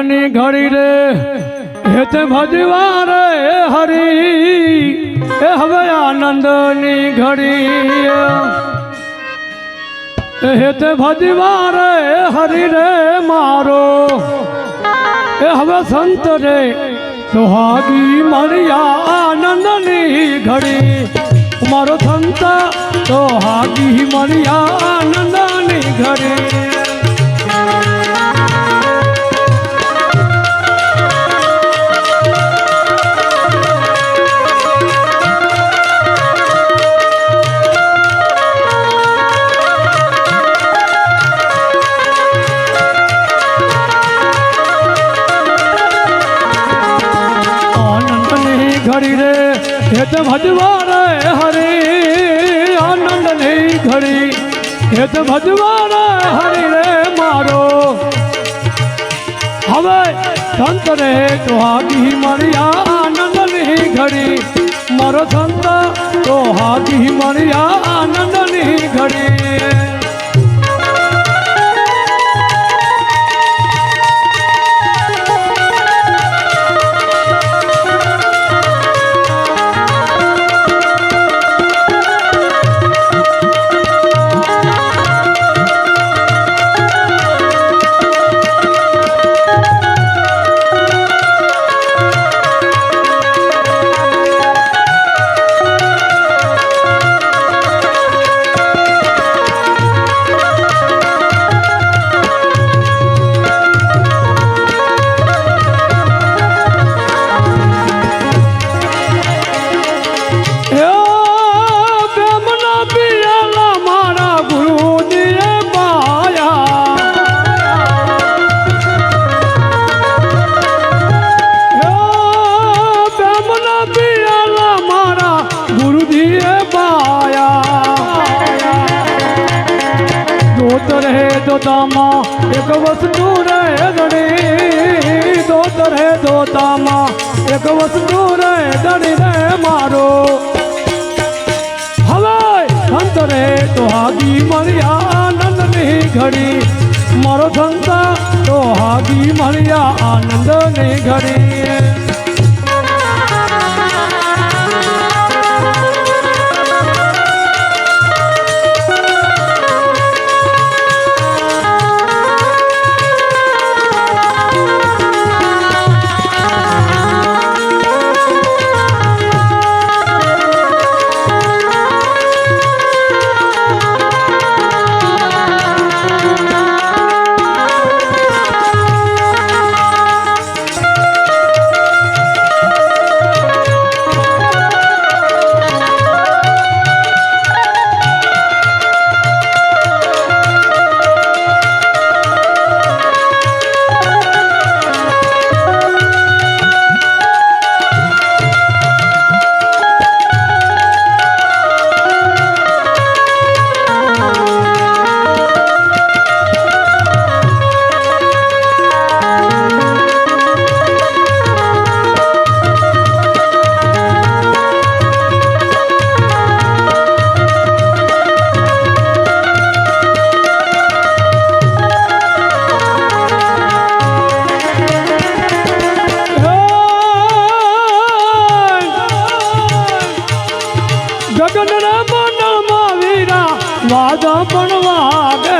ની ઘડી રે હેત ભજવા રે હરી એ હવે આનંદ ની ઘડી હેત ભજવા રે હરી રે મારો એ હવે સંત રે સુહાગી મળ્યા આનંદ ની ઘડી મારો સંત સુહાગી મળ્યા આનંદ ની ઘડી घड़ी रे हेत भजवा रे हरि आनंद नहीं घड़ी हेत भजवा रे हरि रे मारो हवे संत रे सुहागी मरिया आनंद नहीं घड़ी मारो संत सुहागी मरिया आनंद नहीं घड़ी दोतामा एक वस्तु रे दड़ी दोत रे दोतामा एक वस्तु रे दड़ी रे मारो हवे संत रे सुहागी मरिया आनंद नहीं घड़ी मारो संत सुहागी मरिया आनंद नहीं घड़ी गगन रे मन मावीरा वाजा पण वागे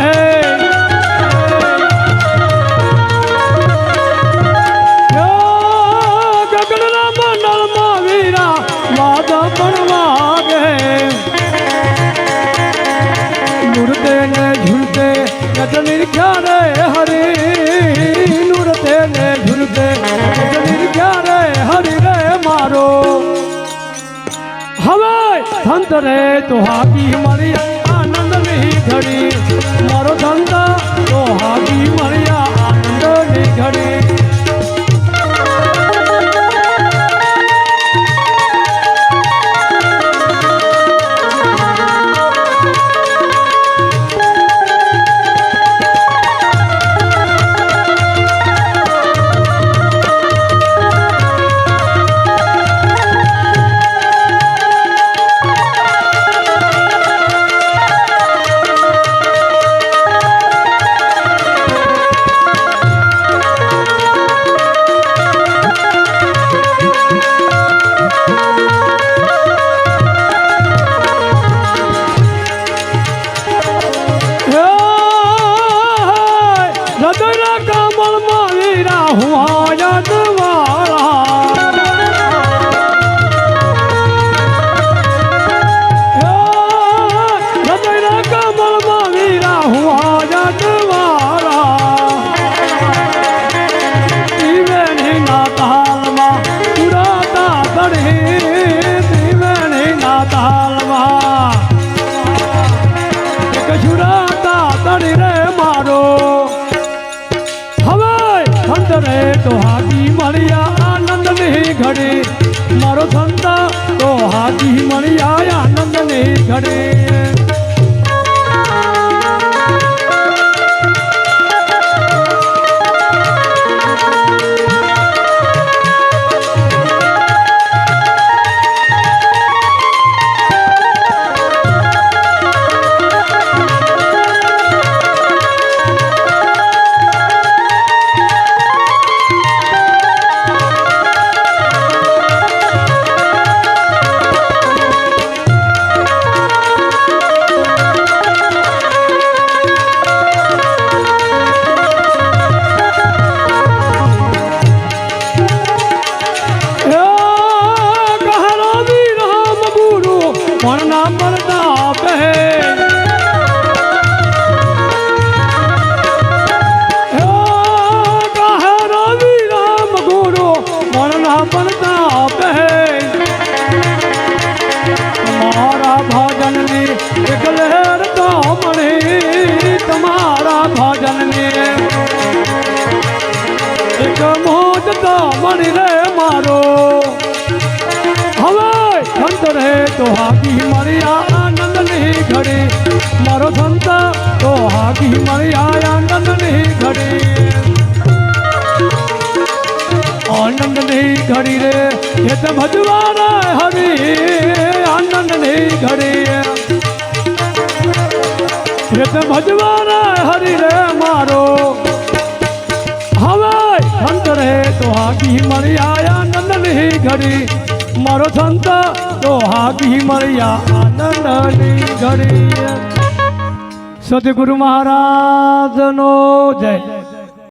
गगन रे मन मावीरा वाजा पण वागे नुरते ने झुलते नजर क्या रे हरि नुरते ने झुलते नजर क्या रे हरि रे मारो हवे संत रे सुहागी मरिया आनंद नहीं घड़ी मारो संत सुहागी मरिया आनंद नहीं घड़ी રહે તો હાજી મળ્યા આનંદની ઘડી મારો સંત તો હાજી મળ્યા આનંદની ઘડી મણી રે મારો હવે સંત રહે તો હાકી મળ્યા આનંદની ઘડી મારો સંત તો હાકી મળ્યા આનંદની ઘડી આનંદની ઘડી રે એ તો ભજવા રે હરી આનંદની ઘડી એ તો ભજવા રે હરી રે મારો હવે સંત રહે તો હાકી મળ્યા આનંદની ઘડી મારો સંત તો હાકી મળ્યા આનંદની ઘડી સદગુરુ મહારાજનો જય.